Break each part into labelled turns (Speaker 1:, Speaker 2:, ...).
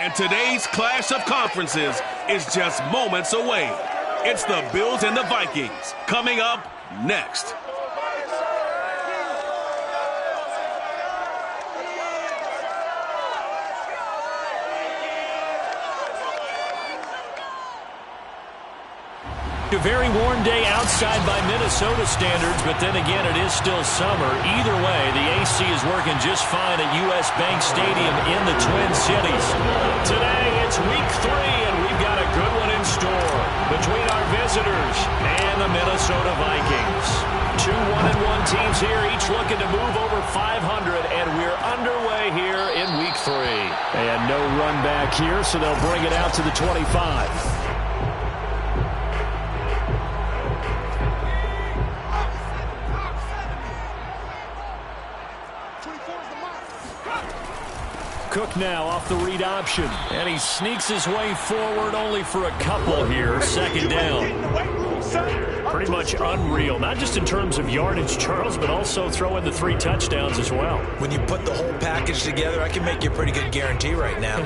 Speaker 1: And today's clash of conferences is just moments away. It's the Bills and the Vikings coming up next.
Speaker 2: A very warm day outside by Minnesota standards, but then again, it is still summer. Either way, the AC is working just fine at U.S. Bank Stadium in the Twin Cities. Today, it's week 3, and we've got a good one in store between our visitors and the Minnesota Vikings. Two 1-1 teams here, each looking to move over 500, and we're underway here in week 3. And no run back here, so they'll bring it out to the 25. Cook now off the read option, and he sneaks his way forward only for a couple here. Second down. Pretty much unreal, not just in terms of yardage, Charles, but also throw in the 3 touchdowns as well.
Speaker 3: When you put the whole package together, I can make you a pretty good guarantee right now.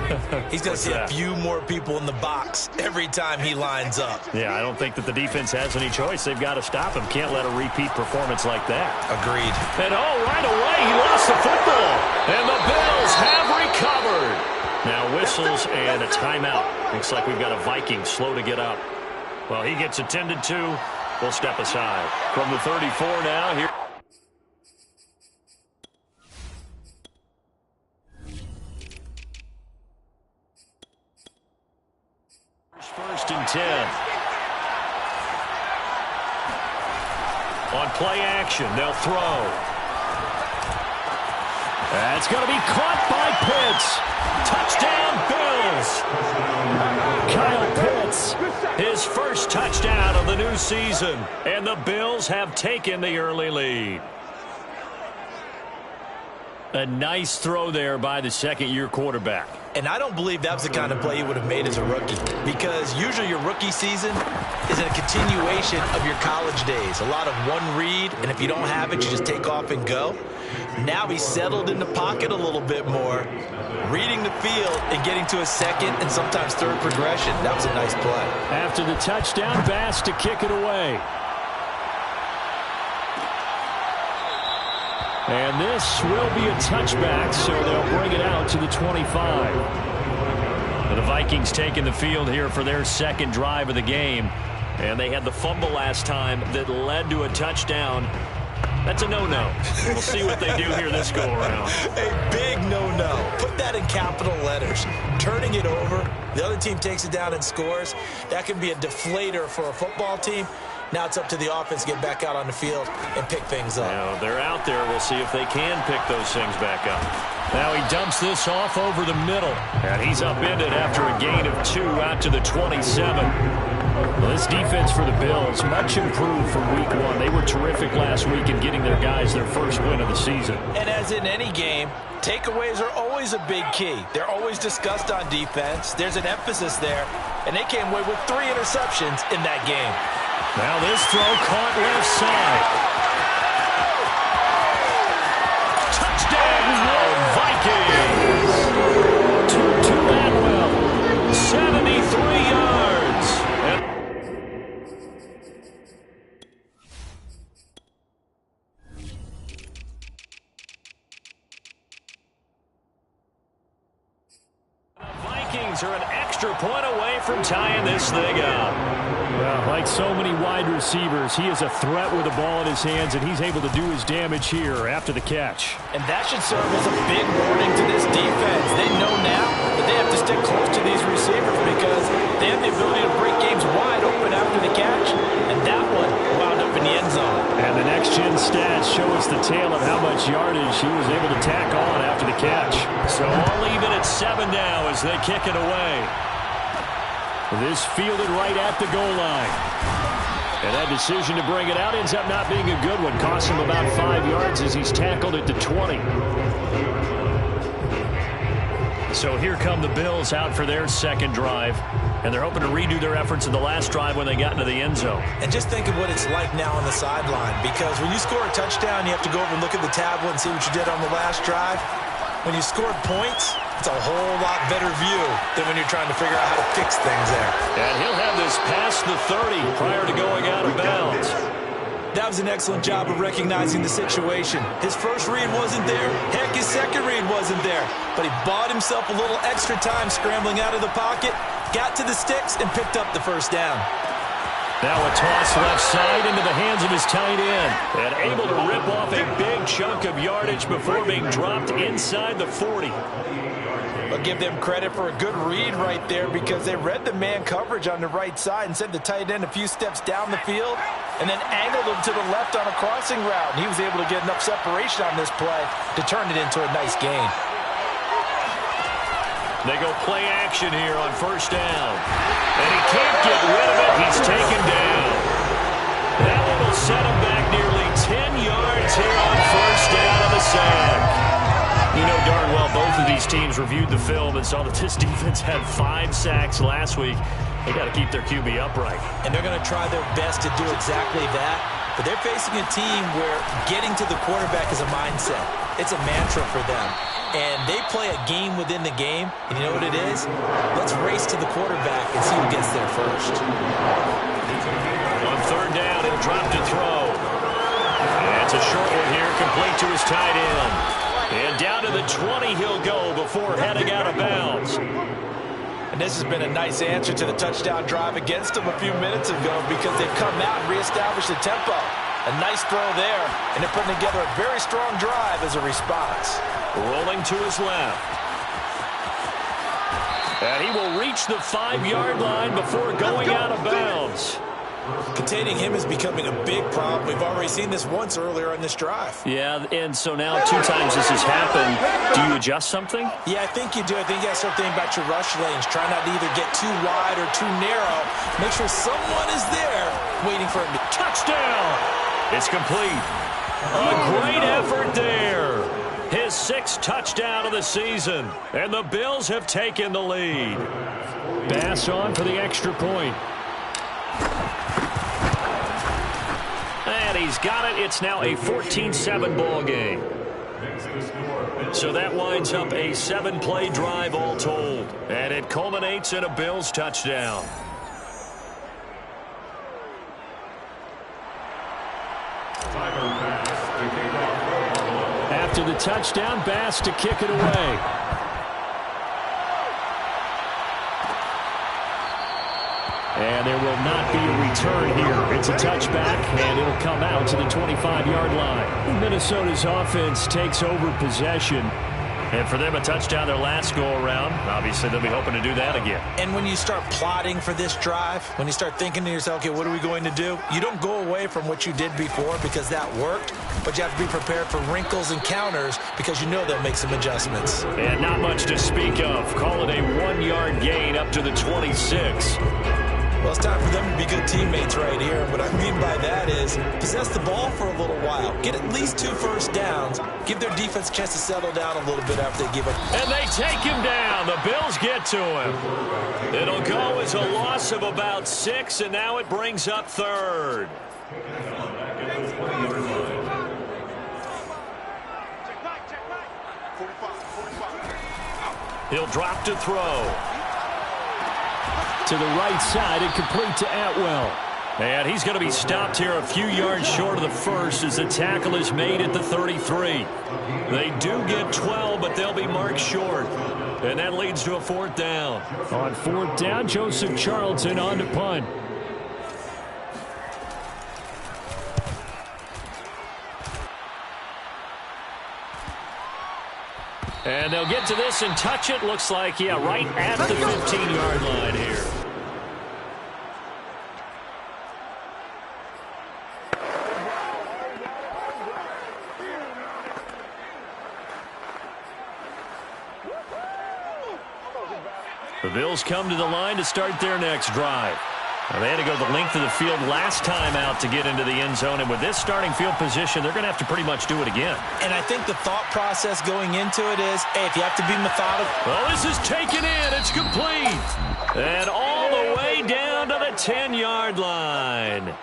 Speaker 3: He's going to see a few more people in the box every time he lines up.
Speaker 2: Yeah, I don't think that the defense has any choice. They've got to stop him. Can't let a repeat performance like that.
Speaker 3: Agreed.
Speaker 2: And right away, he lost the football. And the Bills have recovered. Now whistles and a timeout. Looks like we've got a Viking slow to get up. Well, he gets attended to. We'll step aside. From the 34 now, here. First and 10. On play action, they'll throw. That's going to be caught by Pitts. Touchdown, Bills. Kyle Pitts, his first touchdown of the new season. And the Bills have taken the early lead. A nice throw there by the second-year quarterback.
Speaker 3: And I don't believe that was the kind of play he would have made as a rookie, because usually your rookie season is a continuation of your college days. A lot of one read, and if you don't have it, you just take off and go. Now he's settled in the pocket a little bit more, reading the field and getting to a second and sometimes third progression. That was a nice play.
Speaker 2: After the touchdown, Bass to kick it away. And this will be a touchback, so they'll bring it out to the 25. The Vikings taking the field here for their second drive of the game. And they had the fumble last time that led to a touchdown. That's a no-no. We'll see what they do here this go-around.
Speaker 3: A big no-no. Put that in capital letters. Turning it over, the other team takes it down and scores. That can be a deflator for a football team. Now it's up to the offense to get back out on the field and pick things up.
Speaker 2: Now they're out there. We'll see if they can pick those things back up. Now he dumps this off over the middle. And he's upended after a gain of 2 out to the 27. Well, this defense for the Bills, much improved from week 1. They were terrific last week in getting their guys their first win of the season.
Speaker 3: And as in any game, takeaways are always a big key. They're always discussed on defense. There's an emphasis there. And they came away with 3 interceptions in that game.
Speaker 2: Now this throw caught left side. Touchdown, Vikings! To Atwell, 73 yards. The Vikings are an extra point away from tying this thing up. Well, like so many wide receivers, he is a threat with the ball in his hands, and he's able to do his damage here after the catch.
Speaker 3: And that should serve as a big warning to this defense. They know now that they have to stick close to these receivers because they have the ability to break games wide open after the catch, and that one wound up in the end zone.
Speaker 2: And the next-gen stats show us the tale of how much yardage he was able to tack on after the catch. So all even at 7 now as they kick it away. This fielded right at the goal line. And that decision to bring it out ends up not being a good one. Costs him about 5 yards as he's tackled at the 20. So here come the Bills out for their second drive. And they're hoping to redo their efforts in the last drive when they got into the end zone.
Speaker 3: And just think of what it's like now on the sideline. Because when you score a touchdown, you have to go over and look at the tablet and see what you did on the last drive. When you scored points, It's a whole lot better view than when you're trying to figure out how to fix things there.
Speaker 2: And he'll have this past the 30 prior to going out of bounds.
Speaker 3: That was an excellent job of recognizing the situation. His first read wasn't there. Heck, his second read wasn't there. But he bought himself a little extra time scrambling out of the pocket, got to the sticks, and picked up the first down.
Speaker 2: Now a toss left side into the hands of his tight end. And able to rip off a big chunk of yardage before being dropped inside the 40.
Speaker 3: I'll give them credit for a good read right there because they read the man coverage on the right side and sent the tight end a few steps down the field and then angled him to the left on a crossing route. And he was able to get enough separation on this play to turn it into a nice gain.
Speaker 2: They go play action here on first down. And he can't get rid of it. He's taken down. That one will set him back nearly 10 yards here on first down on the sack. You know darn well both of these teams reviewed the film and saw that this defense had 5 sacks last week. They got to keep their QB upright.
Speaker 3: And they're going to try their best to do exactly that. But they're facing a team where getting to the quarterback is a mindset. It's a mantra for them. And they play a game within the game. And you know what it is? Let's race to the quarterback and see who gets there first.
Speaker 2: On third down, he'll drop to throw. And it's a short one here, complete to his tight end. And down to the 20 he'll go before heading out of bounds.
Speaker 3: And this has been a nice answer to the touchdown drive against them a few minutes ago because they've come out and reestablished the tempo. A nice throw there, and they're putting together a very strong drive as a response.
Speaker 2: Rolling to his left. And he will reach the 5-yard line before going out of bounds.
Speaker 3: Containing him is becoming a big problem. We've already seen this once earlier on this drive.
Speaker 2: Yeah, and so now 2 times this has happened. Do you adjust something?
Speaker 3: Yeah, I think you do. I think you got to start thinking about your rush lanes. Try not to either get too wide or too narrow. Make sure someone is there waiting for him to
Speaker 2: touchdown. It's complete. A great effort there. His 6th touchdown of the season. And the Bills have taken the lead. Pass on for the extra point. And he's got it. It's now a 14-7 ball game. So that winds up a 7-play drive all told. And it culminates in a Bills touchdown. After the touchdown, Bass to kick it away. And there will not be a return here. It's a touchback, and it'll come out to the 25-yard line. Minnesota's offense takes over possession. And for them, a touchdown their last go-around. Obviously, they'll be hoping to do that again.
Speaker 3: And when you start plotting for this drive, when you start thinking to yourself, okay, what are we going to do? You don't go away from what you did before because that worked, but you have to be prepared for wrinkles and counters because you know they'll make some adjustments.
Speaker 2: And not much to speak of. Call it a 1-yard gain up to the 26.
Speaker 3: Well, it's time for them to be good teammates right here. What I mean by that is possess the ball for a little while. Get at least 2 first downs. Give their defense a chance to settle down a little bit after they give up.
Speaker 2: And they take him down. The Bills get to him. It'll go as a loss of about 6, and now it brings up 3rd. He'll drop to throw. To the right side and complete to Atwell. And he's going to be stopped here a few yards short of the first as the tackle is made at the 33. They do get 12, but they'll be marked short. And that leads to a 4th down. On 4th down, Joseph Charlton on to punt. And they'll get to this and touch it. Looks like, yeah, right at the 15-yard line here. The Bills come to the line to start their next drive. Now, they had to go the length of the field last time out to get into the end zone, and with this starting field position, they're going to have to pretty much do it again.
Speaker 3: And I think the thought process going into it is, hey, if you have to be methodical.
Speaker 2: Well, this is taken in. It's complete. And all the way down to the 10-yard line.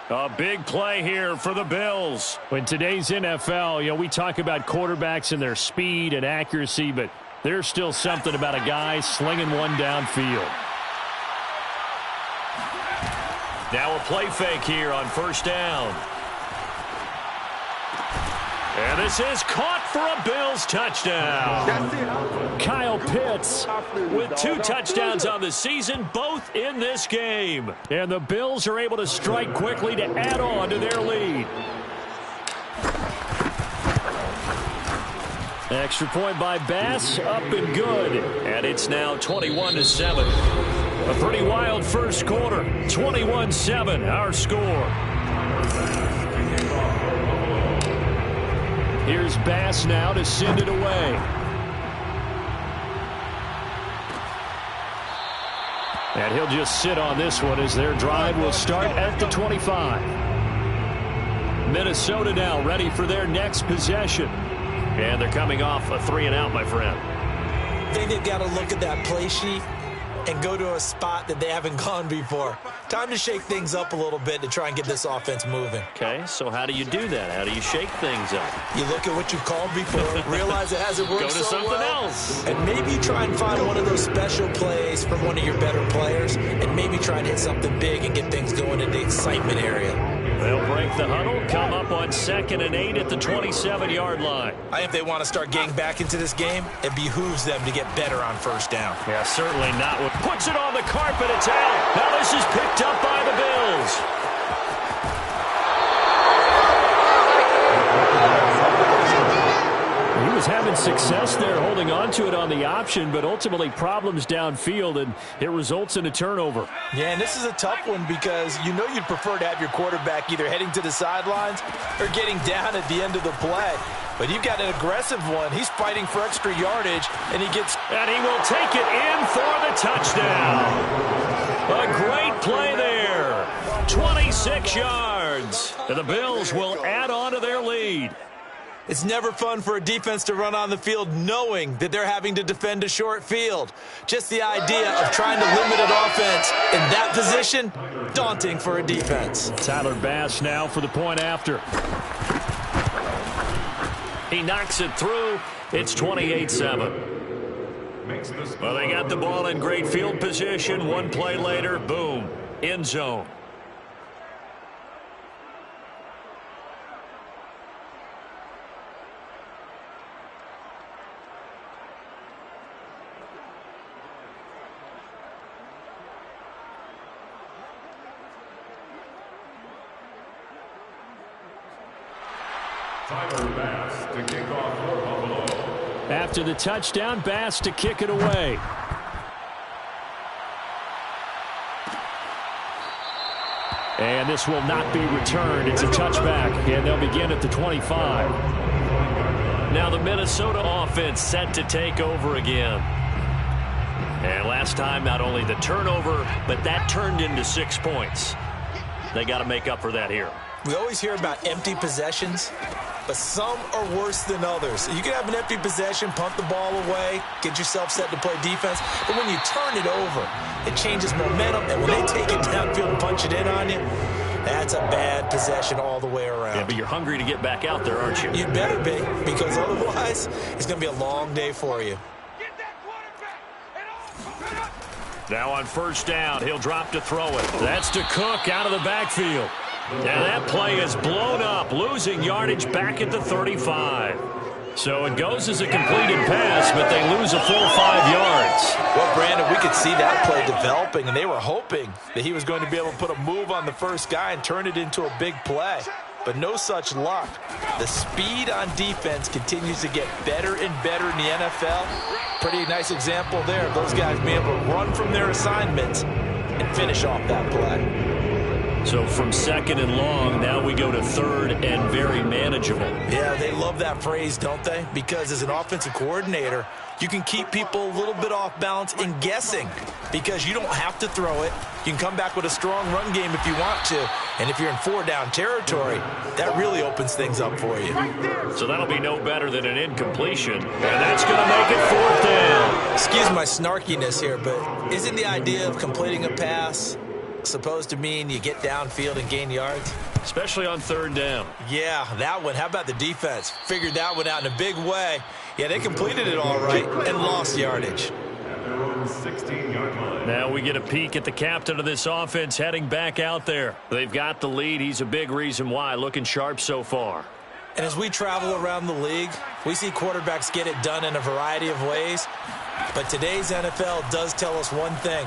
Speaker 2: A big play here for the Bills. In today's NFL, we talk about quarterbacks and their speed and accuracy, but There's still something about a guy slinging one downfield. Now a play fake here on first down. And this is caught for a Bills touchdown. Kyle Pitts with 2 touchdowns on the season, both in this game. And the Bills are able to strike quickly to add on to their lead. Extra point by Bass, up and good. And it's now 21-7. A pretty wild first quarter. 21-7, our score. Here's Bass now to send it away. And he'll just sit on this one as their drive will start at the 25. Minnesota now ready for their next possession. And they're coming off a 3-and-out, my friend.
Speaker 3: I think they've got to look at that play sheet and go to a spot that they haven't gone before. Time to shake things up a little bit to try and get this offense moving.
Speaker 2: Okay, so how do you do that? How do you shake things up?
Speaker 3: You look at what you called before, realize it hasn't worked
Speaker 2: Go to
Speaker 3: so
Speaker 2: something
Speaker 3: well,
Speaker 2: else.
Speaker 3: and maybe try and find one of those special plays from one of your better players, and maybe try and hit something big and get things going in the excitement area.
Speaker 2: They'll break the huddle, come up on 2nd and 8 at the 27-yard line.
Speaker 3: I think if they want to start getting back into this game, it behooves them to get better on first down.
Speaker 2: Yeah, certainly not. Puts it on the carpet, it's out. Now this is picked up by the Bills. He was having success there holding on to it on the option, but ultimately problems downfield, and it results in a turnover.
Speaker 3: Yeah, and this is a tough one because you know you'd prefer to have your quarterback either heading to the sidelines or getting down at the end of the play. But you've got an aggressive one. He's fighting for extra yardage, and he gets...
Speaker 2: And he will take it in for the touchdown. A great play there. 26 yards. And the Bills will add on to their lead.
Speaker 3: It's never fun for a defense to run on the field knowing that they're having to defend a short field. Just the idea of trying to limit an offense in that position, daunting for a defense.
Speaker 2: Tyler Bass now for the point after. He knocks it through. It's 28-7. Well, they got the ball in great field position. One play later, boom, end zone. After the touchdown, Bass to kick it away. And this will not be returned. It's a touchback, and they'll begin at the 25. Now the Minnesota offense set to take over again. And last time, not only the turnover, but that turned into 6 points. They got to make up for that here.
Speaker 3: We always hear about empty possessions, but some are worse than others. You can have an empty possession, punt the ball away, get yourself set to play defense, but when you turn it over, it changes momentum, and when they take it downfield and punch it in on you, that's a bad possession all the way around.
Speaker 2: Yeah, but you're hungry to get back out there, aren't you?
Speaker 3: You better be, because otherwise, it's going to be a long day for you.
Speaker 2: Now on first down, he'll drop to throw it. That's to Cook out of the backfield. And that play is blown up, losing yardage back at the 35. So it goes as a completed pass, but they lose a full 5 yards.
Speaker 3: Well, Brandon, we could see that play developing, and they were hoping that he was going to be able to put a move on the first guy and turn it into a big play. But no such luck. The speed on defense continues to get better and better in the NFL. Pretty nice example there of those guys being able to run from their assignments and finish off that play.
Speaker 2: So from second and long, now we go to third and very manageable.
Speaker 3: Yeah, they love that phrase, don't they? Because as an offensive coordinator, you can keep people a little bit off balance and guessing because you don't have to throw it. You can come back with a strong run game if you want to. And if you're in 4-down territory, that really opens things up for you.
Speaker 2: So that'll be no better than an incompletion. And that's going to make it 4th down.
Speaker 3: Excuse my snarkiness here, but isn't the idea of completing a pass supposed to mean you get downfield and gain yards?
Speaker 2: Especially on third down.
Speaker 3: Yeah, that one. How about the defense? Figured that one out in a big way. Yeah, they completed it all right and lost yardage.
Speaker 2: Now we get a peek at the captain of this offense heading back out there. They've got the lead. He's a big reason why. Looking sharp so far.
Speaker 3: And as we travel around the league, we see quarterbacks get it done in a variety of ways. But today's NFL does tell us one thing.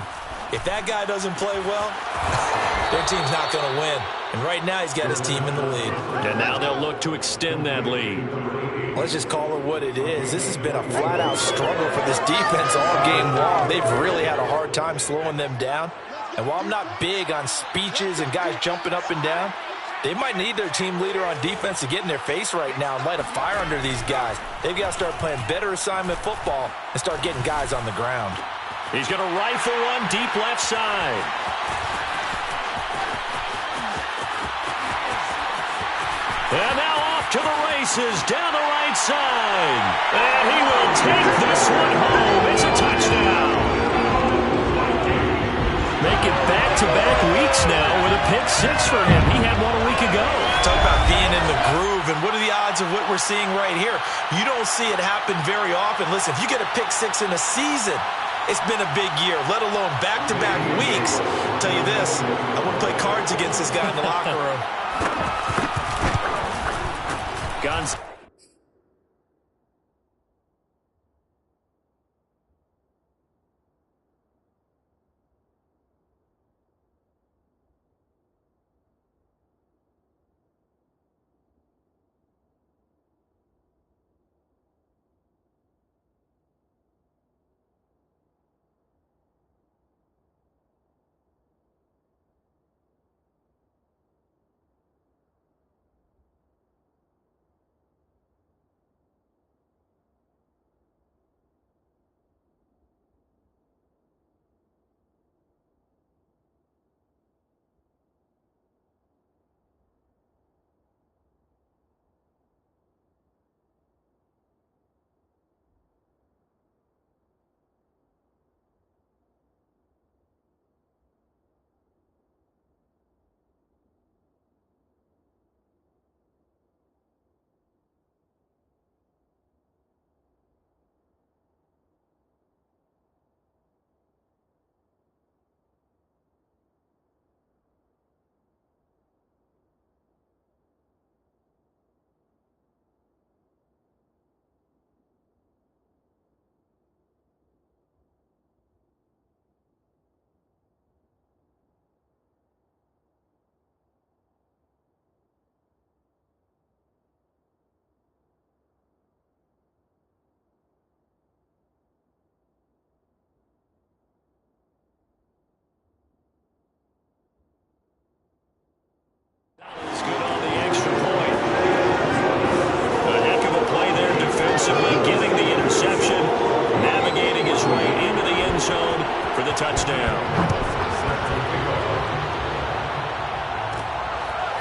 Speaker 3: If that guy doesn't play well, their team's not going to win. And right now he's got his team in the lead.
Speaker 2: And now they'll look to extend that lead.
Speaker 3: Let's just call it what it is. This has been a flat-out struggle for this defense all game long. They've really had a hard time slowing them down. And while I'm not big on speeches and guys jumping up and down, they might need their team leader on defense to get in their face right now and light a fire under these guys. They've got to start playing better assignment football and start getting guys on the ground.
Speaker 2: He's going to rifle one deep left side. And now off to the races down the right side. And he will take this one home. It's a touchdown. Make it back-to-back weeks now with a pick six for him. He had one a week ago.
Speaker 3: Talk about being in the groove, and what are the odds of what we're seeing right here? You don't see it happen very often. Listen, if you get a pick six in a season, it's been a big year, let alone back-to-back weeks. I'll tell you this, I wouldn't play cards against this guy in the locker room.
Speaker 2: Guns.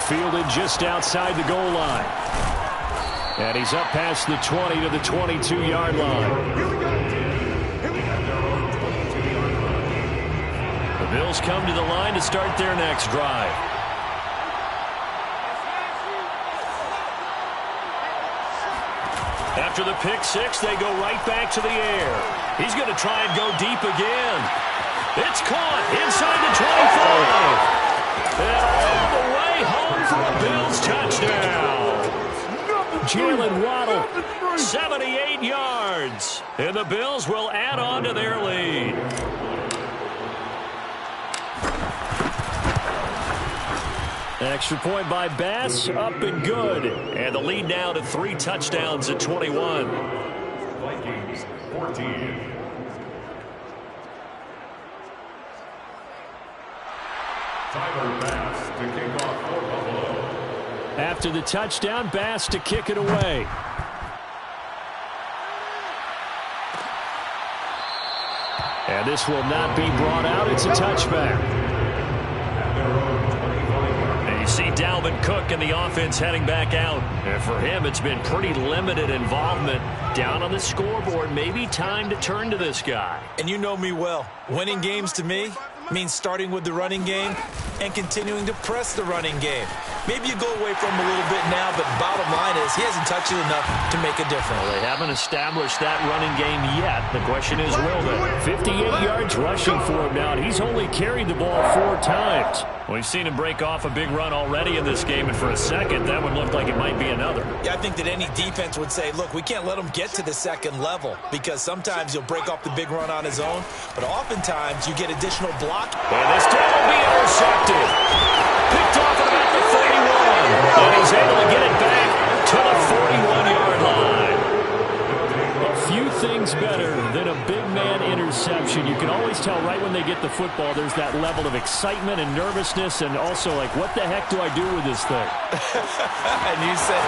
Speaker 2: Fielded just outside the goal line. And he's up past the 20 to the 22-yard line. The Bills come to the line to start their next drive. After the pick six, they go right back to the air. He's going to try and go deep again. It's caught inside the 25. And all the way home for a Bills touchdown. Jalen Waddle, 78 yards. And the Bills will add on to their lead. Extra point by Bass, up and good. And the lead now to 3 touchdowns at 21.
Speaker 4: Vikings 14. Tyler Bass to kick off for Buffalo.
Speaker 2: After the touchdown, Bass to kick it away. And this will not be brought out. It's a touchback. You see Dalvin Cook and the offense heading back out. And for him, it's been pretty limited involvement. Down on the scoreboard, maybe time to turn to this guy.
Speaker 3: And you know me well. Winning games to me means starting with the running game and continuing to press the running game. Maybe you go away from him a little bit now, but bottom line is he hasn't touched it enough to make a difference.
Speaker 2: Well, they haven't established that running game yet. The question is, will they? 58 yards rushing for him now, and he's only carried the ball 4 times. We've seen him break off a big run already in this game, and for a second, that one looked like it might be another.
Speaker 3: Yeah, I think that any defense would say, look, we can't let him get to the second level because sometimes he'll break off the big run on his own, but oftentimes you get additional block.
Speaker 2: And this time will be intercepted. Picked off at about the 31, and he's able to get it back to the 41-yard line. A few things better than a big man interception. You can always tell right when they get the football, there's that level of excitement and nervousness, and also like, what the heck do I do with this thing?
Speaker 3: And you say,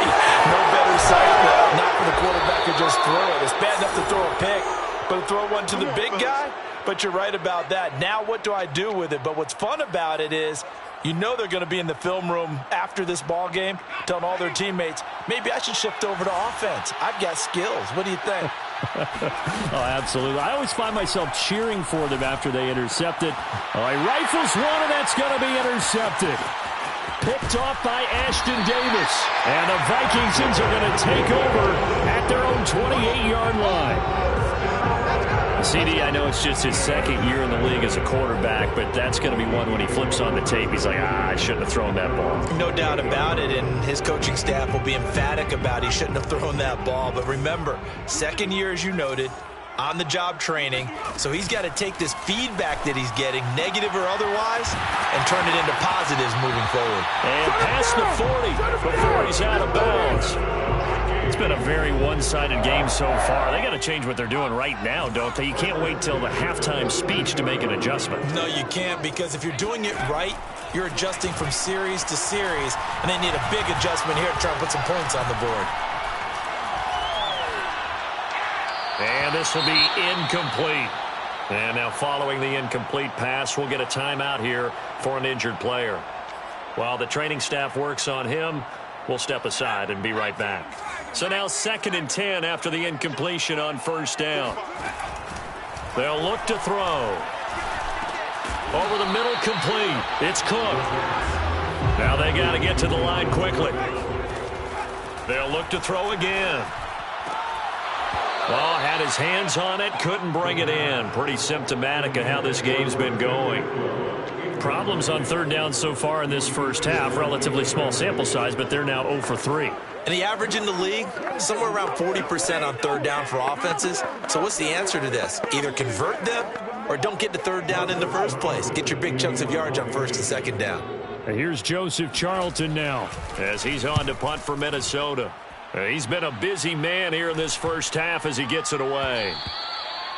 Speaker 3: no better sight not for the quarterback to just throw it. It's bad enough to throw a pick, but to throw one to the big guy? But you're right about that. Now what do I do with it? But what's fun about it is, you know they're going to be in the film room after this ball game telling all their teammates, maybe I should shift over to offense. I've got skills. What do you think?
Speaker 2: Oh, absolutely. I always find myself cheering for them after they intercept it. Oh, he rifles one, and that's going to be intercepted. Picked off by Ashton Davis. And the Vikings are going to take over at their own 28-yard line. CD, I know it's just his second year in the league as a quarterback, but that's going to be one when he flips on the tape. He's like, I shouldn't have thrown that ball.
Speaker 3: No doubt about it, and his coaching staff will be emphatic about he shouldn't have thrown that ball. But remember, second year, as you noted, on-the-job training, so he's got to take this feedback that he's getting, negative or otherwise, and turn it into positives moving forward.
Speaker 2: And past the 40 before he's out of bounds. It's been a very one-sided game so far. They got to change what they're doing right now, don't they? You can't wait till the halftime speech to make an adjustment.
Speaker 3: No, you can't, because if you're doing it right, you're adjusting from series to series, and they need a big adjustment here to try and put some points on the board.
Speaker 2: And this will be incomplete. And now following the incomplete pass, we'll get a timeout here for an injured player. While the training staff works on him, we'll step aside and be right back. So now 2nd and 10 after the incompletion on first down. They'll look to throw. Over the middle, complete. It's Cook. Now they got to get to the line quickly. They'll look to throw again. Oh, had his hands on it, couldn't bring it in. Pretty symptomatic of how this game's been going. Problems on 3rd down so far in this first half. Relatively small sample size, but they're now 0 for 3.
Speaker 3: And the average in the league, somewhere around 40% on 3rd down for offenses. So what's the answer to this? Either convert them or don't get to 3rd down in the first place. Get your big chunks of yards on 1st and 2nd down.
Speaker 2: And here's Joseph Charlton now as he's on to punt for Minnesota. He's been a busy man here in this first half as he gets it away.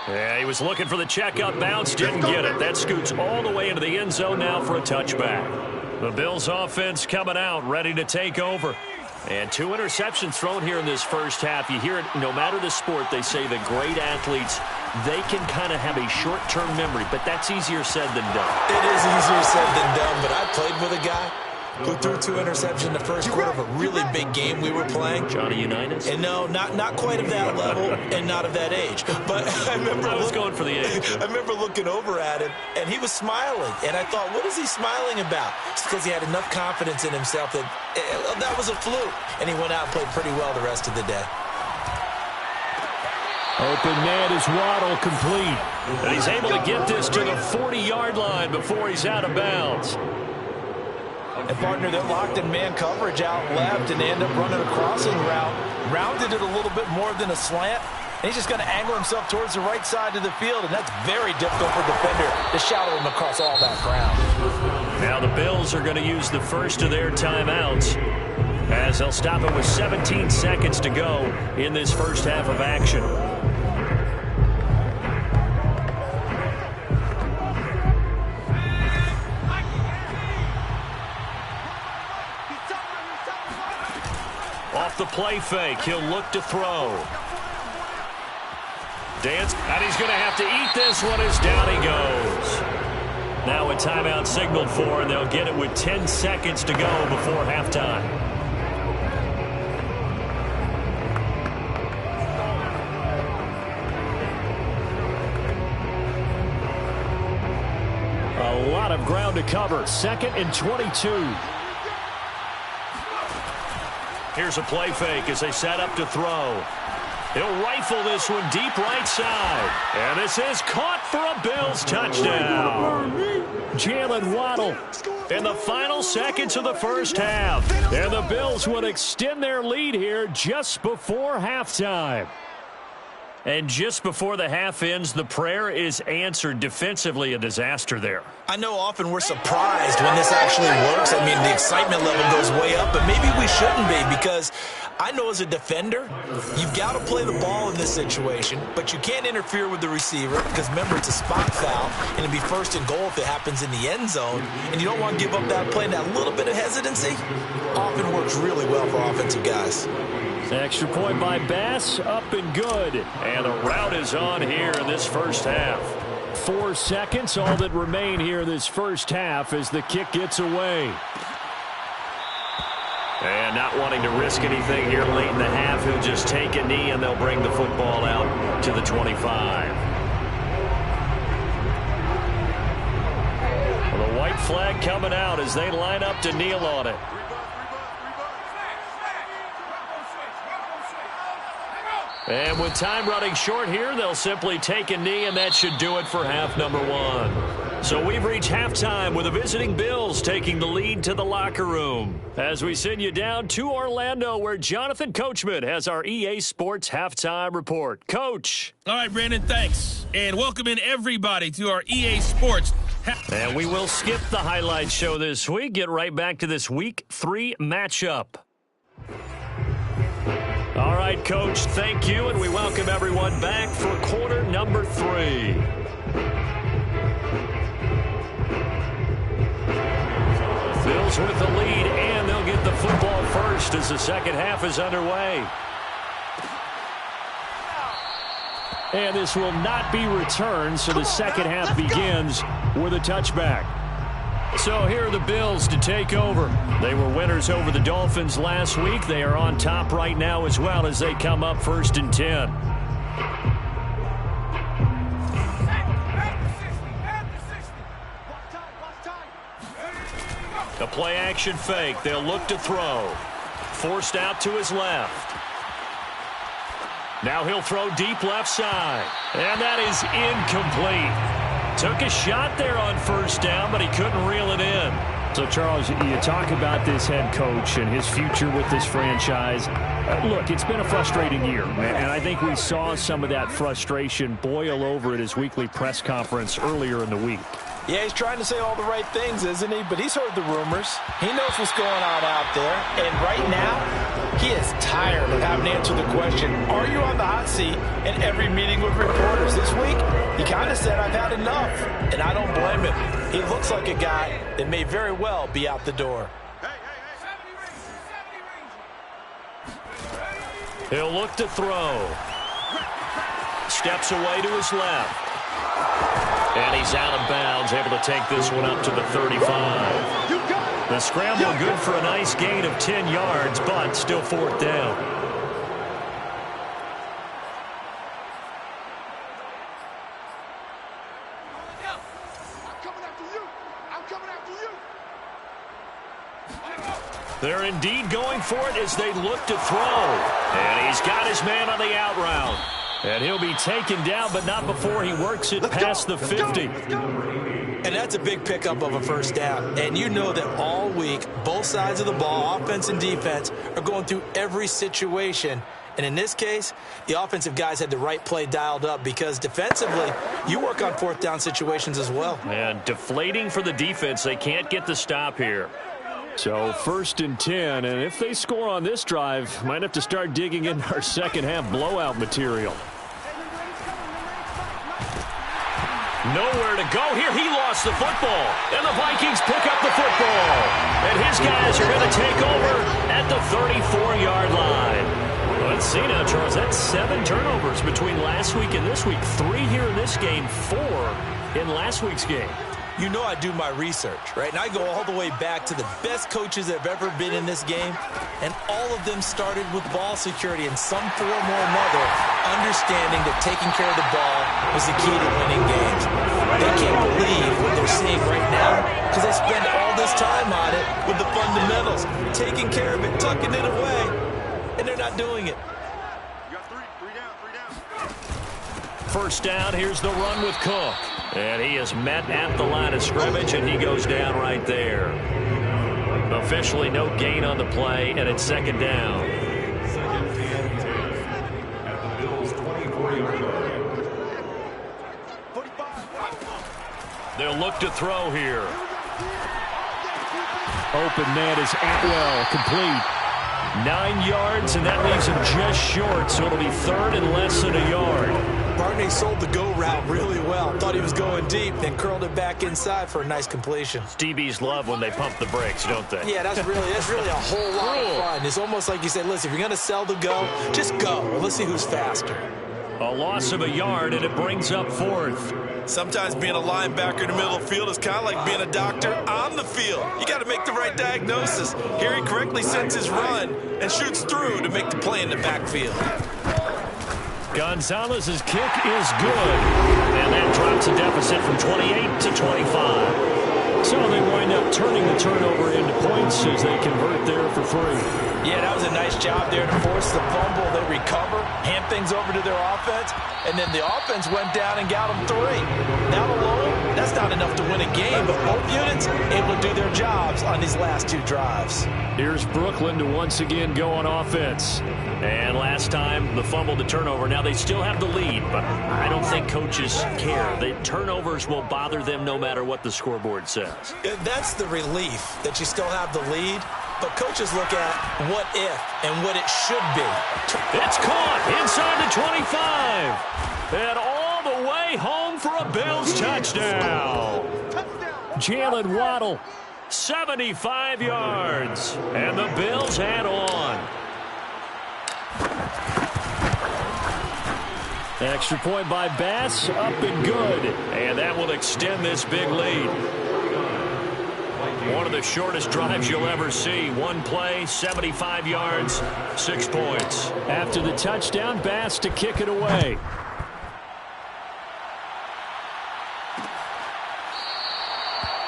Speaker 2: Yeah, he was looking for the check-up bounce, didn't get it. That scoots all the way into the end zone now for a touchback. The Bills offense coming out, ready to take over. And 2 interceptions thrown here in this first half. You hear it, no matter the sport, they say the great athletes, they can kind of have a short-term memory, but that's easier said than done.
Speaker 3: It is easier said than done, but I played with a guy who threw 2 interceptions in the first quarter of a really big game we were playing.
Speaker 2: Johnny Unitas?
Speaker 3: And no, not quite of that level and not of that age. But I remember
Speaker 2: going for the age.
Speaker 3: I remember looking over at him, and he was smiling. And I thought, what is he smiling about? It's because he had enough confidence in himself that that was a fluke. And he went out and played pretty well the rest of the day.
Speaker 2: Open man is Waddle, complete. And he's able to get this to the 40-yard line before he's out of bounds.
Speaker 3: And, partner, they're locked in man coverage out left, and they end up running a crossing route. Rounded it a little bit more than a slant. And he's just going to angle himself towards the right side of the field, and that's very difficult for a defender to shadow him across all that ground.
Speaker 2: Now the Bills are going to use the first of their timeouts as they'll stop it with 17 seconds to go in this first half of action. Off the play fake, he'll look to throw. Dance, and he's going to have to eat this one as down he goes. Now a timeout signaled for, and they'll get it with 10 seconds to go before halftime. lot of ground to cover. 2nd and 22. Here's a play fake as they set up to throw. He'll rifle this one deep right side. And this is caught for a Bills touchdown. Jalen Waddle in the final seconds of the first half. And the Bills would extend their lead here just before halftime. And just before the half ends, the prayer is answered. Defensively, a disaster there.
Speaker 3: I know often we're surprised when this actually works. I mean, the excitement level goes way up, but maybe we shouldn't be, because I know as a defender, you've got to play the ball in this situation, but you can't interfere with the receiver because, remember, it's a spot foul, and it'd be 1st and goal if it happens in the end zone, and you don't want to give up that play. And that little bit of hesitancy often works really well for offensive guys.
Speaker 2: Extra point by Bass, up and good. And the route is on here in this first half. 4 seconds, all that remain here in this first half as the kick gets away. And not wanting to risk anything here late in the half, he'll just take a knee and they'll bring the football out to the 25. Well, the white flag coming out as they line up to kneel on it. And with time running short here, they'll simply take a knee, and that should do it for half number 1. So we've reached halftime with the visiting Bills taking the lead to the locker room. As we send you down to Orlando, where Jonathan Coachman has our EA Sports Halftime Report. Coach.
Speaker 5: All right, Brandon, thanks. And welcome in everybody to our EA Sports.
Speaker 2: And we will skip the highlight show this week. Get right back to this Week 3 matchup. All right, Coach, thank you, and we welcome everyone back for quarter number 3. Bills with the lead, and they'll get the football first as the second half is underway. And this will not be returned, so the second half begins with a touchback. So here are the Bills to take over. They were winners over the Dolphins last week. They are on top right now as well as they come up 1st and 10. A play action fake. They'll look to throw. Forced out to his left. Now he'll throw deep left side. And that is incomplete. Took a shot there on 1st down, but he couldn't reel it in. So, Charles, you talk about this head coach and his future with this franchise. Look, it's been a frustrating year, and I think we saw some of that frustration boil over at his weekly press conference earlier in the week.
Speaker 3: Yeah, he's trying to say all the right things, isn't he? But he's heard the rumors. He knows what's going on out there. And right now, he is tired of having to answer the question, are you on the hot seat? In every meeting with reporters this week, he kind of said, I've had enough. And I don't blame him. He looks like a guy that may very well be out the door.
Speaker 2: He'll look to throw. Steps away to his left. And he's out of bounds, able to take this one up to the 35. The scramble good for a nice gain of 10 yards, but still 4th down. They're indeed going for it as they look to throw. And he's got his man on the out route. And he'll be taken down, but not before he works it past the 50.
Speaker 3: And that's a big pickup of a 1st down. And you know that all week, both sides of the ball, offense and defense, are going through every situation. And in this case, the offensive guys had the right play dialed up because defensively, you work on 4th down situations as well.
Speaker 2: And deflating for the defense. They can't get the stop here. So 1st and 10, and if they score on this drive, might have to start digging in our second half blowout material. Nowhere to go here. He lost the football, and the Vikings pick up the football. And his guys are going to take over at the 34-yard line. Let's see now, Charles. That's 7 turnovers between last week and this week. 3 here in this game, 4 in last week's game.
Speaker 3: You know I do my research, right? And I go all the way back to the best coaches that have ever been in this game, and all of them started with ball security in some form or another, understanding that taking care of the ball was the key to winning games. they can't believe what they're seeing right now because they spend all this time on it with the fundamentals, taking care of it, tucking it away, and they're not doing it.
Speaker 2: First down, here's the run with Cook. And he is met at the line of scrimmage, and he goes down right there. Officially no gain on the play, and it's second down.
Speaker 4: Second and 10 at the Bills' 24-yard line.
Speaker 2: They'll look to throw here. Open man is Atwell, complete. 9 yards, and that leaves him just short, so it'll be third and less than a yard.
Speaker 3: Barney sold the go route really well. Thought he was going deep, then curled it back inside for a nice completion.
Speaker 2: DBs love when they pump the brakes, don't they?
Speaker 3: Yeah, that's really a whole lot of fun. It's almost like you said, listen, if you're going to sell the go, just go. Let's see who's faster.
Speaker 2: A loss of a yard, and it brings up fourth.
Speaker 3: Sometimes being a linebacker in the middle of the field is kind of like being a doctor on the field. You got to make the right diagnosis. Here he correctly sets his run and shoots through to make the play in the backfield.
Speaker 2: Gonzalez's kick is good, and that drops a deficit from 28 to 25. So they wind up turning the turnover into points as they convert there for 3.
Speaker 3: Yeah, that was a nice job there to force the fumble. They recover, hand things over to their offense, and then the offense went down and got them 3. That alone, that's not enough to win a game, but both units able to do their jobs on these last 2 drives.
Speaker 2: Here's Brooklyn to once again go on offense. And last time, the fumble, the turnover. Now they still have the lead, but I don't think coaches care. The turnovers will bother them no matter what the scoreboard says.
Speaker 3: That's the relief that you still have the lead, but coaches look at what if and what it should be.
Speaker 2: It's caught inside the 25. And all the way home for a Bills touchdown. Jalen Waddle, 75 yards. And the Bills head on. Extra point by Bass, up and good. And that will extend this big lead. One of the shortest drives you'll ever see. One play, 75 yards, 6 points. After the touchdown, Bass to kick it away.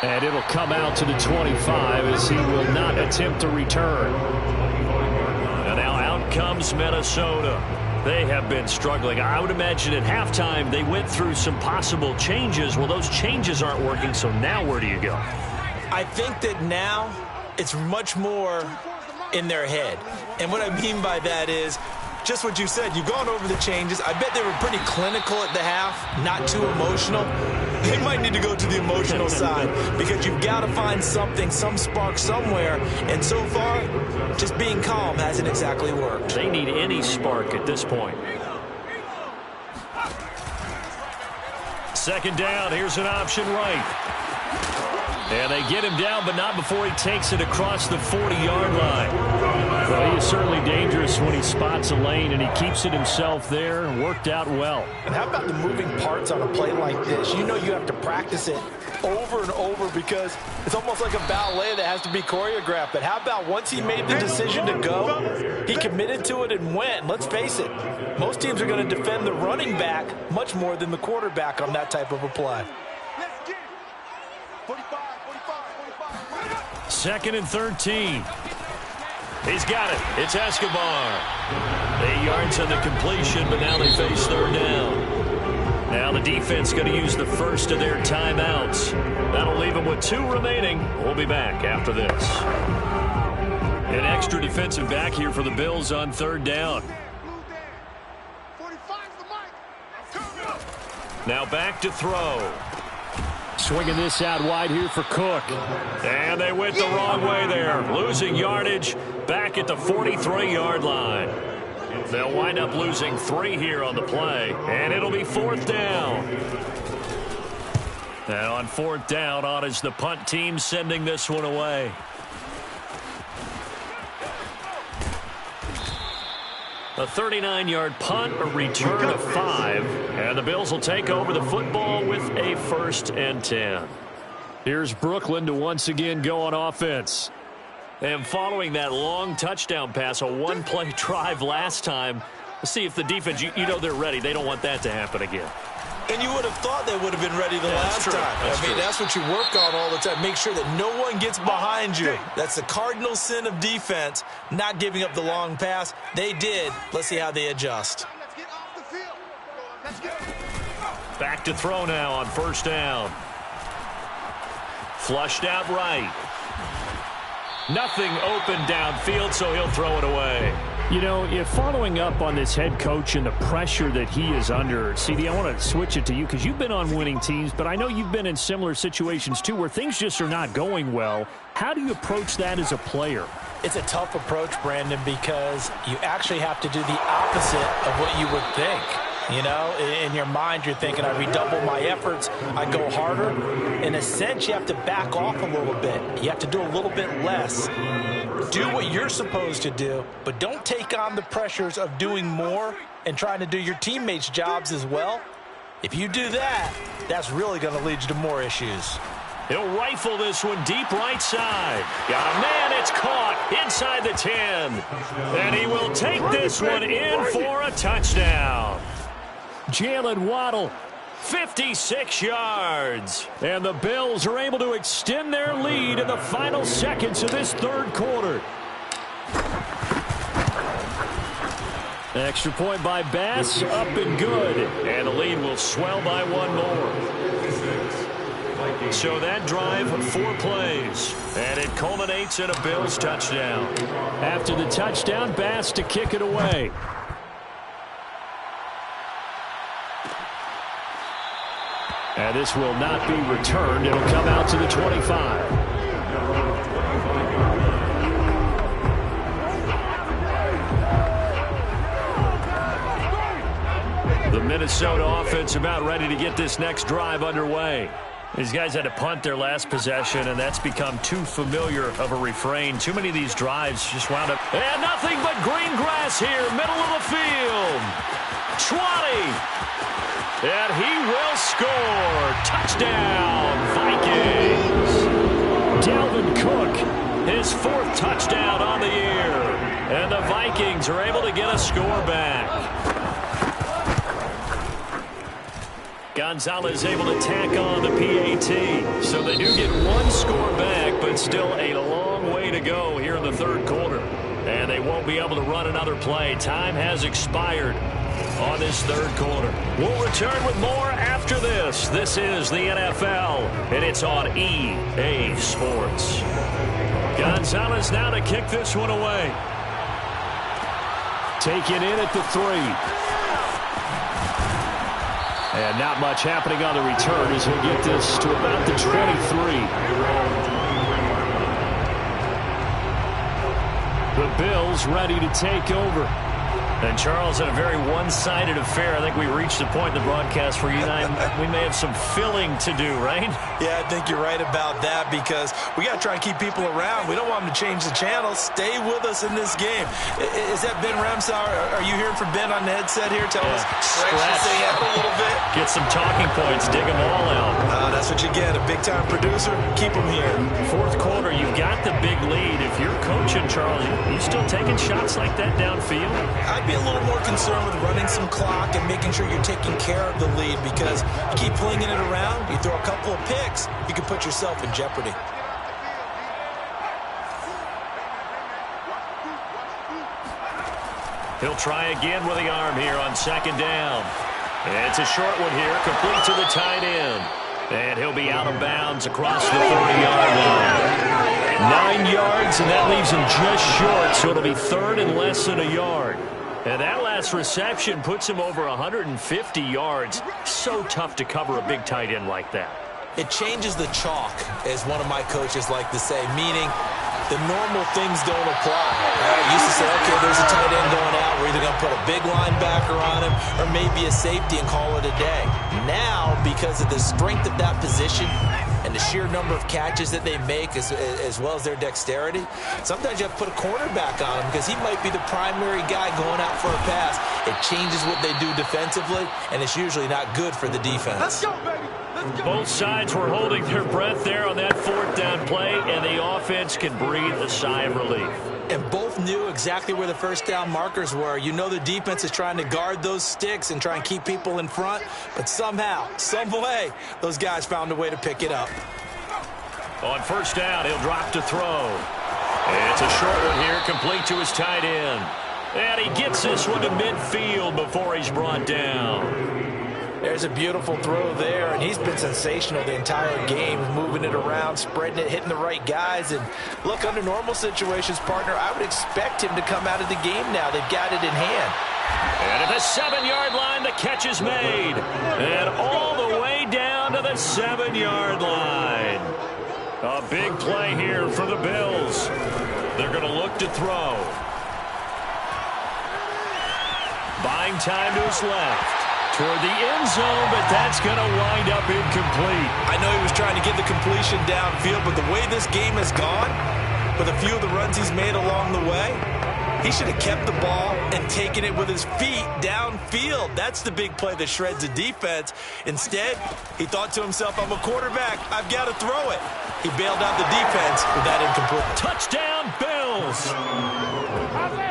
Speaker 2: And it'll come out to the 25 as he will not attempt to return. And now out comes Minnesota. They have been struggling. I would imagine at halftime they went through some possible changes. Well, those changes aren't working, so now where do you go?
Speaker 3: I think that now it's much more in their head. And what I mean by that is just what you said. You've gone over the changes. I bet they were pretty clinical at the half, not too emotional. They might need to go to the emotional side because you've got to find something, some spark somewhere. And so far, just being calm hasn't exactly worked.
Speaker 2: They need any spark at this point. Second down. Here's an option right. And they get him down, but not before he takes it across the 40-yard line. Well, he is certainly dangerous when he spots a lane, and he keeps it himself there and worked out well.
Speaker 3: And how about the moving parts on a play like this? You know you have to practice it over and over because it's almost like a ballet that has to be choreographed. But how about once he made the decision to go, he committed to it and went. Let's face it, most teams are going to defend the running back much more than the quarterback on that type of a play.
Speaker 2: Second and 13. He's got it. It's Escobar. 8 yards on the completion, but now they face third down. Now the defense going to use the first of their timeouts. That'll leave them with 2 remaining. We'll be back after this. An extra defensive back here for the Bills on third down. Now back to throw. Swinging this out wide here for Cook. And they went the wrong way there. Losing yardage back at the 43-yard line. They'll wind up losing 3 here on the play. And it'll be fourth down. And on fourth down, on is the punt team sending this one away. A 39-yard punt, a return of 5, and the Bills will take over the football with a 1st and 10. Here's Brooklyn to once again go on offense. And following that long touchdown pass, a 1-play drive last time, let's see if the defense, you know they're ready. They don't want that to happen again.
Speaker 3: And you would have thought they would have been ready the last time. That's what you work on all the time. Make sure that no one gets behind you. That's the cardinal sin of defense, not giving up the long pass. They did. Let's see how they adjust.
Speaker 2: Back to throw now on first down. Flushed out right. Nothing open downfield, so he'll throw it away.
Speaker 6: You know, if following up on this head coach and the pressure that he is under, CD, I want to switch it to you because you've been on winning teams, but I know you've been in similar situations too where things just are not going well. How do you approach that as a player?
Speaker 3: It's a tough approach, Brandon, because you actually have to do the opposite of what you would think. You know, in your mind, you're thinking, I redouble my efforts, I go harder. In a sense, you have to back off a little bit. You have to do a little bit less. Do what you're supposed to do, but don't take on the pressures of doing more and trying to do your teammates' jobs as well. If you do that, that's really going to lead you to more issues.
Speaker 2: He'll rifle this one deep right side. Got a man, it's caught inside the 10. And he will take this one in for a touchdown.
Speaker 6: Jalen Waddle,
Speaker 2: 56 yards.
Speaker 6: and the Bills are able to extend their lead in the final seconds of this third quarter. Extra point by Bass, up and good.
Speaker 2: And the lead will swell by one more. So that drive, 4 plays. And it culminates in a Bills touchdown.
Speaker 6: After the touchdown, Bass to kick it away. And this will not be returned. It'll come out to the 25.
Speaker 2: The Minnesota offense about ready to get this next drive underway. These guys had to punt their last possession, and that's become too familiar of a refrain. Too many of these drives just wound up. And nothing but green grass here, middle of the field. 20. And he will score. Touchdown, Vikings.
Speaker 6: Dalvin Cook,
Speaker 2: his 4th touchdown on the year. And the Vikings are able to get a score back. Gonzalez able to tack on the PAT. So they do get 1 score back, but still a long way to go here in the third quarter. And they won't be able to run another play. Time has expired on this third quarter. We'll return with more after this. This is the NFL, and it's on EA Sports. Gonzalez now to kick this one away.
Speaker 6: take it in at the 3. And not much happening on the return as he'll get this to about the 23. The Bills ready to take over.
Speaker 2: And Charles, in a very one-sided affair, I think we reached the point in the broadcast where you and I, we may have some filling to do, right?
Speaker 3: Yeah, I think you're right about that because we got to try and keep people around. We don't want them to change the channel. Stay with us in this game. Is that Ben Ramsauer? Are you hearing from Ben on the headset here? Tell us, stretch this thing out a little bit.
Speaker 2: Get some talking points. Dig them all out.
Speaker 3: That's what you get. A big-time producer. Keep them here.
Speaker 2: Fourth quarter, you've got the big lead. If you're coaching, Charles, you still taking shots like that downfield?
Speaker 3: I'd be a little more concerned with running some clock and making sure you're taking care of the lead because you keep flinging it around, you throw a couple of picks, you can put yourself in jeopardy.
Speaker 2: He'll try again with the arm here on second down. It's a short one here, complete to the tight end. And he'll be out of bounds across the 30-yard line. 9 yards, and that leaves him just short, so it'll be third and less than a yard. And that last reception puts him over 150 yards. So tough to cover a big tight end like that.
Speaker 3: It changes the chalk, as one of my coaches like to say, meaning the normal things don't apply. I used to say, okay, there's a tight end going out. We're either going to put a big linebacker on him or maybe a safety and call it a day. Now, because of the strength of that position and the sheer number of catches that they make as well as their dexterity, sometimes you have to put a cornerback on him because he might be the primary guy going out for a pass. It changes what they do defensively, and it's usually not good for the defense.
Speaker 7: Let's go, baby.
Speaker 2: Both sides were holding their breath there on that fourth down play, and the offense can breathe a sigh of relief.
Speaker 3: and both knew exactly where the first down markers were. You know the defense is trying to guard those sticks and try and keep people in front, but somehow, some way, those guys found a way to pick it up.
Speaker 2: On first down, he'll drop to throw. It's a short one here, complete to his tight end. And he gets this one to midfield before he's brought down.
Speaker 3: There's a beautiful throw there, and he's been sensational the entire game, moving it around, spreading it, hitting the right guys. And look, under normal situations, partner, I would expect him to come out of the game now. They've got it in hand.
Speaker 2: And at the 7-yard line, the catch is made. And all the way down to the 7-yard line. A big play here for the Bills. They're going to look to throw. Buying time to his left. Toward the end zone, but that's going to wind up incomplete.
Speaker 3: I know he was trying to get the completion downfield, but the way this game has gone, with a few of the runs he's made along the way, he should have kept the ball and taken it with his feet downfield. That's the big play that shreds the defense. Instead, he thought to himself, I'm a quarterback. I've got to throw it. He bailed out the defense with that incomplete.
Speaker 2: Touchdown, Bills!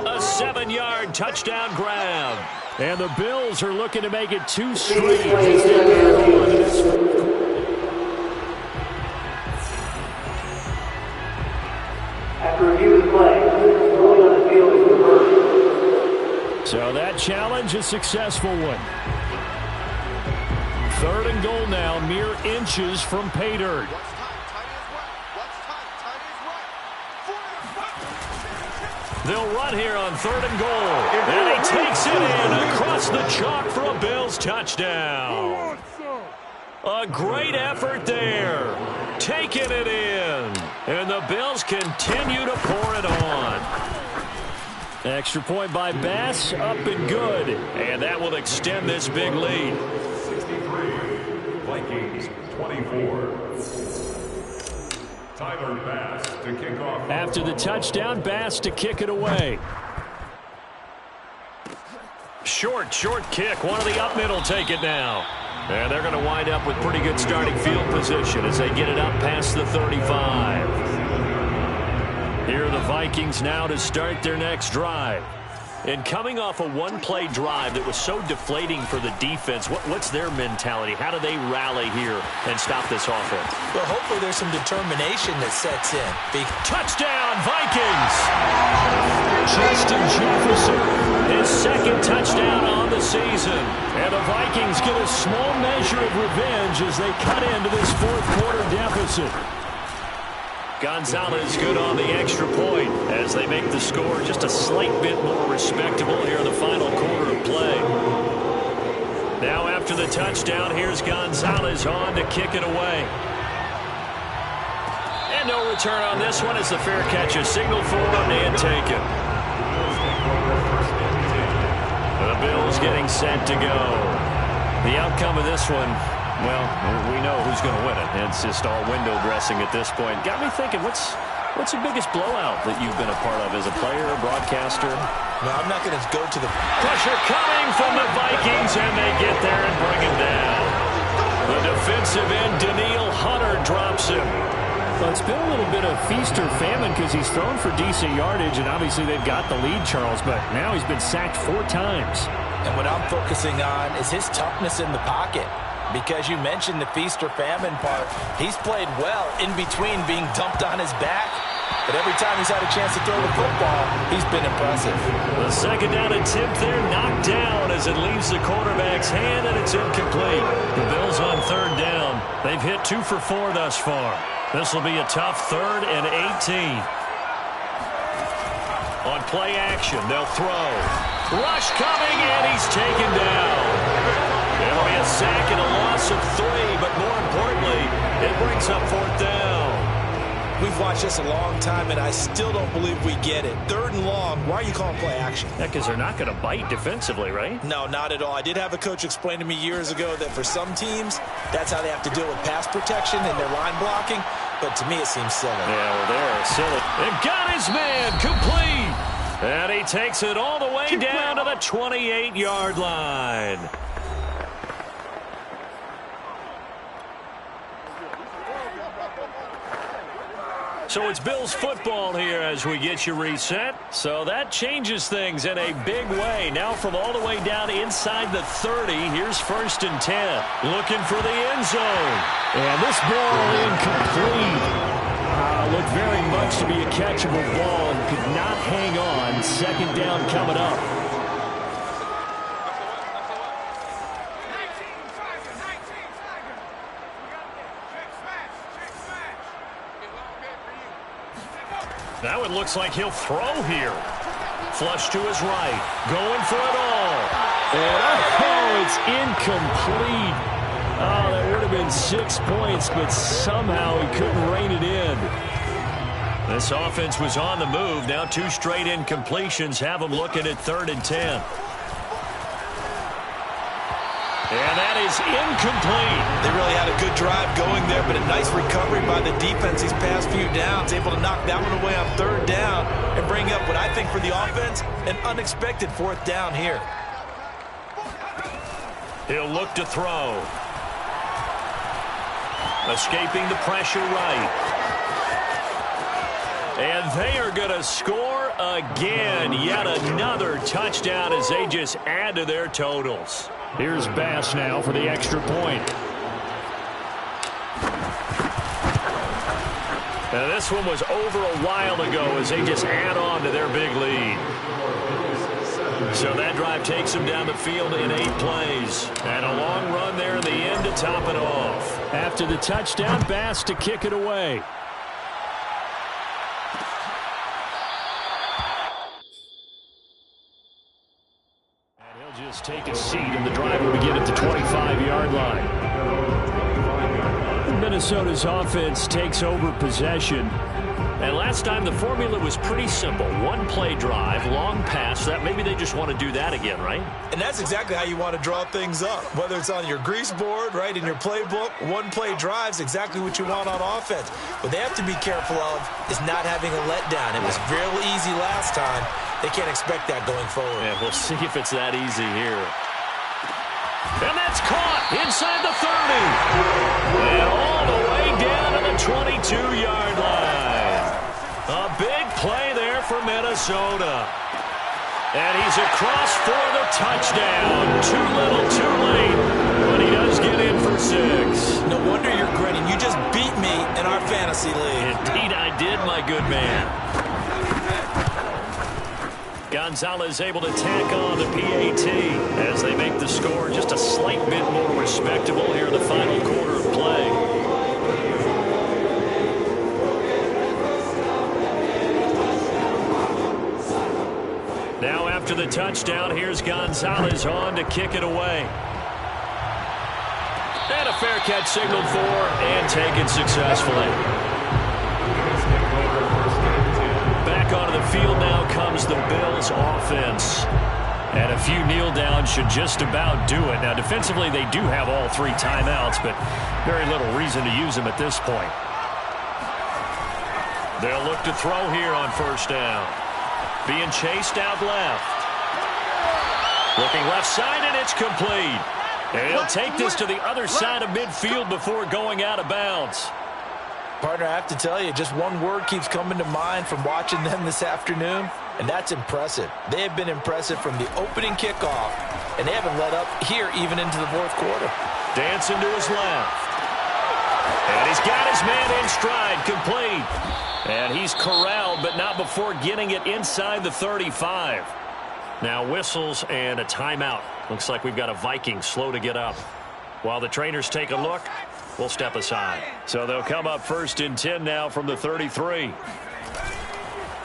Speaker 2: A 7-yard touchdown grab.
Speaker 6: And the Bills are looking to make it 2 straight.
Speaker 7: After review of the play, ruling on the field is reversed.
Speaker 6: So that challenge, a successful one. 3rd and goal now, mere inches from pay dirt.
Speaker 2: They'll run here on 3rd and goal. And he takes it in across the chalk for a Bills touchdown. A great effort there. Taking it in. And the Bills continue to pour it on.
Speaker 6: Extra point by Bass, up and good.
Speaker 2: And that will extend this big lead.
Speaker 4: 63, Vikings 24. Tyler Bass to kick off.
Speaker 6: After the touchdown, Bass to kick it away.
Speaker 2: Short kick. One of the up middle take it now. And they're going to wind up with pretty good starting field position as they get it up past the 35. Here are the Vikings now to start their next drive. And coming off a one-play drive that was so deflating for the defense, what's their mentality? How do they rally here and stop this offense?
Speaker 3: Well, hopefully there's some determination that sets in.
Speaker 2: Touchdown, Vikings! Justin Jefferson, his 2nd touchdown on the season. And the Vikings get a small measure of revenge as they cut into this 4th quarter deficit. Gonzalez good on the extra point as they make the score just a slight bit more respectable here in the final quarter of play. Now after the touchdown, here's Gonzalez on to kick it away. And no return on this one as the fair catch is signaled for and taken. The Bills getting set to go. The outcome of this one, well, we know who's going to win it. It's just all window dressing at this point. Got me thinking, what's the biggest blowout that you've been a part of as a player, a broadcaster?
Speaker 3: No, I'm not going to go to the
Speaker 2: pressure coming from the Vikings, and they get there and bring him down. The defensive end, Daniil Hunter, drops him.
Speaker 6: Well, it's been a little bit of feast or famine because he's thrown for decent yardage, and obviously they've got the lead, Charles, but now he's been sacked 4 times.
Speaker 3: And what I'm focusing on is his toughness in the pocket. Because you mentioned the feast or famine part, he's played well in between being dumped on his back. But every time he's had a chance to throw the football, he's been impressive.
Speaker 2: The 2nd down attempt there knocked down as it leaves the quarterback's hand, and it's incomplete. The Bills on 3rd down. They've hit 2 for 4 thus far. This will be a tough 3rd and 18. On play action, they'll throw. Rush coming, and he's taken down. It'll be a sack and a loss of 3, but more importantly, it brings up 4th down.
Speaker 3: We've watched this a long time, and I still don't believe we get it. 3rd and long, why are you calling play action?
Speaker 6: Yeah, because they're not going to bite defensively, right?
Speaker 3: No, not at all. I did have a coach explain to me years ago that for some teams, that's how they have to deal with pass protection and their line blocking, but to me it seems silly.
Speaker 2: Yeah, well, they're silly. They've got his man complete, and he takes it all the way down to the 28-yard line. So it's Bills football here as we get you reset. So that changes things in a big way. Now from all the way down inside the 30, here's 1st and 10. Looking for the end zone.
Speaker 6: And this ball incomplete. Looked very much to be a catchable ball and could not hang on. 2nd down coming up.
Speaker 2: Now it looks like he'll throw here. Flush to his right. Going for it all.
Speaker 6: And it's incomplete. Oh, that would have been 6 points, but somehow he couldn't rein it in.
Speaker 2: This offense was on the move. Now 2 straight incompletions have them looking at 3rd and 10. And that is incomplete.
Speaker 3: They really had a good drive going there, but a nice recovery by the defense these past few downs, able to knock that one away on 3rd down and bring up what I think for the offense, an unexpected 4th down here.
Speaker 2: He'll look to throw. Escaping the pressure right. And they are going to score again. Yet another touchdown as they just add to their totals.
Speaker 6: Here's Bass now for the extra point.
Speaker 2: Now this one was over a while ago as they just add on to their big lead. So that drive takes them down the field in 8 plays. And a long run there in the end to top it off.
Speaker 6: After the touchdown, Bass to kick it away. Just take a seat, and the drive will begin at the 25-yard line. Minnesota's offense takes over possession.
Speaker 2: And last time the formula was pretty simple. 1-play drive, long pass. That maybe they just want to do that again, right?
Speaker 3: And that's exactly how you want to draw things up. Whether it's on your grease board, right, in your playbook, 1-play drive's exactly what you want on offense. What they have to be careful of is not having a letdown. It was real easy last time. They can't expect that going forward.
Speaker 2: Yeah, we'll see if it's that easy here. And that's caught inside the 30. And all the way down to the 22-yard line. A big play there for Minnesota. And he's across for the touchdown. Too little, too late. But he does get in for 6.
Speaker 3: No wonder you're grinning. You just beat me in our fantasy league.
Speaker 2: Indeed I did, my good man. Gonzalez able to tack on the PAT as they make the score just a slight bit more respectable here in the final quarter of play. Now after the touchdown, here's Gonzalez on to kick it away. And a fair catch signaled for and taken successfully. Back onto the field now comes the Bills offense. And a few kneel downs should just about do it. Now defensively they do have all 3 timeouts, but very little reason to use them at this point. They'll look to throw here on 1st down. Being chased out left. Looking left side, and it's complete. And he'll take this to the other side of midfield before going out of bounds.
Speaker 3: Partner, I have to tell you, just one word keeps coming to mind from watching them this afternoon, and that's impressive. They have been impressive from the opening kickoff, and they haven't let up here even into the 4th quarter.
Speaker 2: Dancing to his left. And he's got his man in stride, complete. And he's corralled, but not before getting it inside the 35. Now whistles and a timeout. Looks like we've got a Viking slow to get up. While the trainers take a look, we'll step aside. So they'll come up 1st and 10 now from the 33.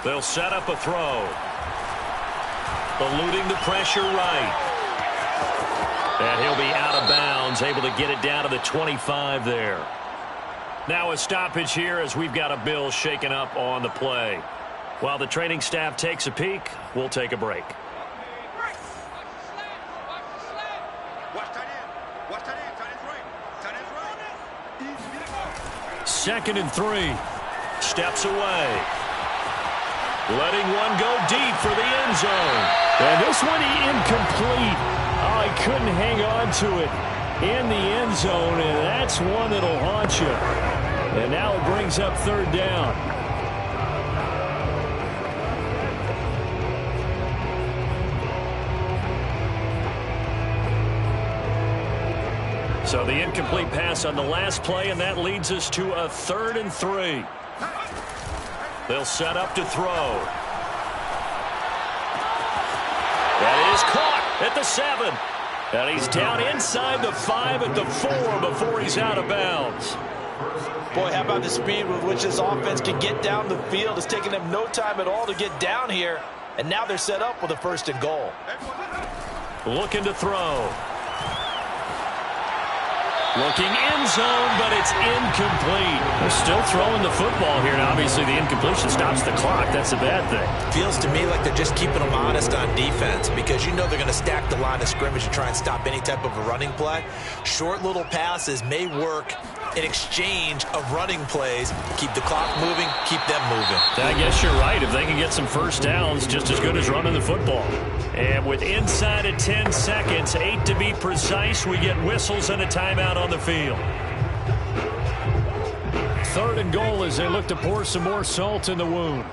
Speaker 2: They'll set up a throw. Eluding the pressure right. And he'll be out of bounds, able to get it down to the 25 there. Now a stoppage here as we've got a Bills shaken up on the play. While the training staff takes a peek, we'll take a break. 2nd and 3. Steps away. Letting one go deep for the end zone.
Speaker 6: And this one incomplete. Oh, he couldn't hang on to it in the end zone, and that's one that'll haunt you. And now it brings up 3rd down.
Speaker 2: So the incomplete pass on the last play, and that leads us to a 3rd and 3. They'll set up to throw. That is caught at the 7. And he's down inside the 5 at the 4 before he's out of bounds.
Speaker 3: Boy, how about the speed with which this offense can get down the field? It's taking them no time at all to get down here. And now they're set up with a 1st and goal.
Speaker 2: Looking to throw. Looking end zone, but it's incomplete. They're still throwing the football here, and obviously the incompletion stops the clock. That's a bad thing.
Speaker 3: Feels to me like they're just keeping them honest on defense, because you know they're going to stack the line of scrimmage and try and stop any type of a running play. Short little passes may work in exchange of running plays. Keep the clock moving, keep them moving.
Speaker 2: I guess you're right. If they can get some first downs, just as good as running the football. And with inside of 10 seconds, 8 to be precise, we get whistles and a timeout on the field. 3rd and goal as they look to pour some more salt in the wound.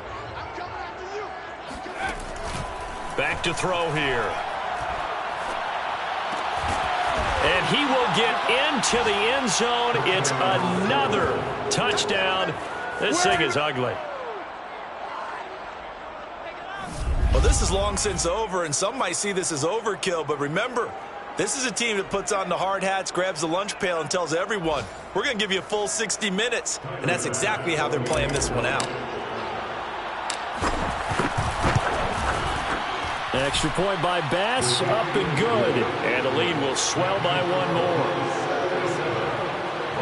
Speaker 2: Back to throw here. And he will get into the end zone. It's another touchdown. This thing is ugly.
Speaker 3: Well, this is long since over, and some might see this as overkill, but remember, this is a team that puts on the hard hats, grabs the lunch pail, and tells everyone, we're going to give you a full 60 minutes. And that's exactly how they're playing this one out.
Speaker 2: Extra point by Bass, up and good. And the lead will swell by 1 more.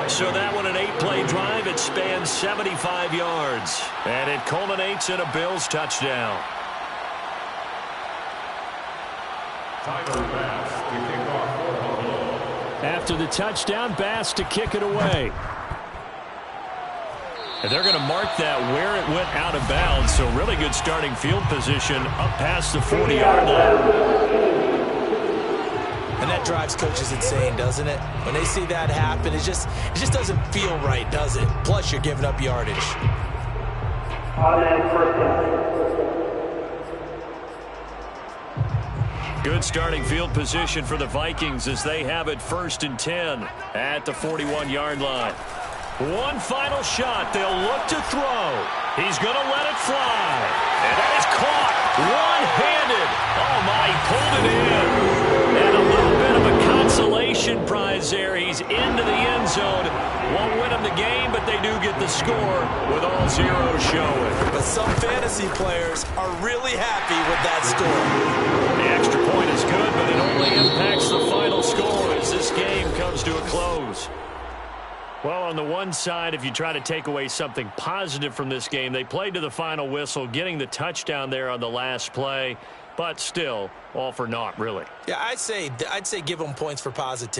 Speaker 2: So that one, an 8-play drive. It spans 75 yards. And it culminates in a Bills touchdown. After the touchdown, Bass to kick it away. And they're going to mark that where it went out of bounds. So really good starting field position up past the 40-yard line.
Speaker 3: And that drives coaches insane, doesn't it? When they see that happen, it just doesn't feel right, does it? Plus, you're giving up yardage.
Speaker 7: Automatic 1st down.
Speaker 2: Good starting field position for the Vikings as they have it 1st and 10 at the 41-yard line. One final shot. They'll look to throw. He's going to let it fly. And that is caught one-handed. Oh, my, he pulled it in. And a little bit of a consolation prize there. He's into the end zone. Won't win him the game, but they do get the score with all zeros showing.
Speaker 3: But some fantasy players are really happy with that score.
Speaker 2: The extra point is good, but it only impacts the final score as this game comes to a close. Well, on the one side, if you try to take away something positive from this game, they played to the final whistle, getting the touchdown there on the last play, but still, all for naught, really.
Speaker 3: Yeah, I'd say give them points for positivity.